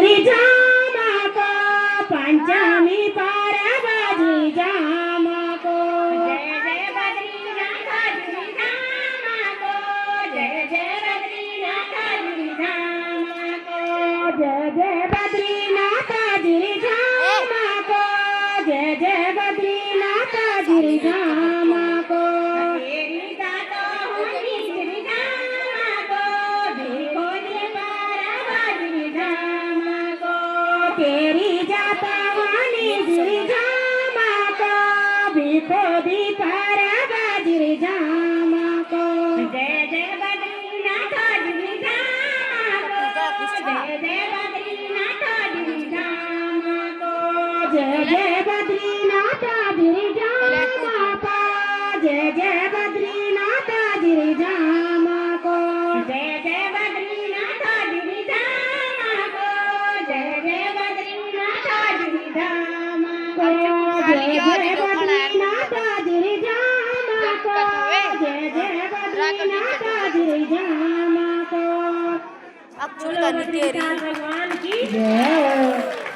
जामा को पंचमी पर बजी जामा को जय जय बद्रीनाथ जी जामा को जय जय बद्रीनाथ जी जामा को जय जय बद्रीनाथ जी जामा को जय जय बद्रीनाथ जी जामा को तेरी दातो होनी जी जामा को देखो जे पार बजी जामा को तेरी जाता वाली जी जामा को देखो दी पार बजी जामा को जय जय बद्रीनाथ जी जामा को जय जय बद्रीनाथ जी जामा को जय जय बद्रीनाथ जी जामा को जय जय बद्रीनाथ जी जामा को जय जय बद्रीनाथ जी जामा को जय जय बद्रीनाथ जी जामा को जय जय बद्रीनाथ जी जामा को जय जय बद्रीनाथ जी जामा को अब चुल का नितेरी भगवान की जय।